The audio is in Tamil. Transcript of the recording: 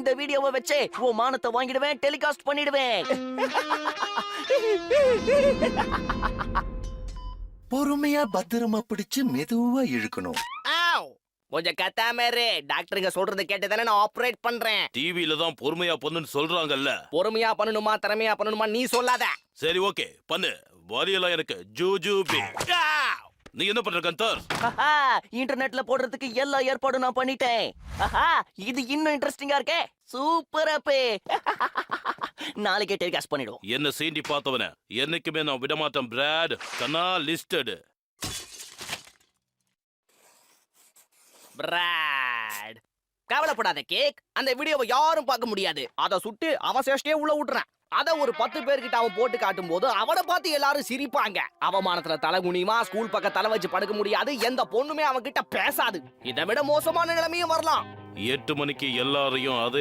இந்த வீடியோவை வச்சே உன் மானத்தை வாங்கிடுவேன், டெலிகாஸ்ட் பண்ணிடுவேன். பொறுமையா பத்திரமா பிடிச்சு மெதுவா இழுக்கணும். கொஞ்சம் கத்தாம இரு. டாக்டருங்க சொல்றத கேட்டு தானே நான் ஆபரேட் பண்றேன். டிவில தான் பொறுமையா பண்ணுன்னு சொல்றாங்கல்ல. பொறுமையா பண்ணணுமா திறமையா பண்ணணுமா நீ சொல்லாத. சரி ஓகே பண்ணு. வரியெல்லாம் எனக்கு ஜூஜூபி. நீ என்ன பண்ற கந்தர்? இன்டர்நெட்ல போடுறதுக்கு எல்லா ஏற்பாடும் நான் பண்ணிட்டேன். இது இன்னும் இன்ட்ரெஸ்டிங்கா இருக்கே. சூப்பர் அப்பே. நாளைக்கே டெலிகாஸ்ட் பண்ணிடுவோம். என்ன சீண்டி பார்த்தவன என்னைக்குமே நான் விடமாட்டேன் பிராட். கனா லிஸ்டட். பிராட் கவலைப்படாத கேக். அந்த வீடியோவை யாரும் பார்க்க முடியாது. அதை சுட்டு அவன் சேஷ்டே உள்ள விட்டுறான். அத ஒரு 10 பேர்கிட்ட அவன் போட்டு காட்டும் போது அவனை பார்த்து எல்லாரும் சிரிப்பாங்க. அவமானத்துல தலை குனியுமா, ஸ்கூல் பக்கம் தலை வச்சு படுக்க முடியாது, எந்த பொண்ணுமே அவன் கிட்ட பேசாது. இதை விட மோசமான நிலைமையும் வரலாம். 8 மணிக்கு எல்லாரையும் அதே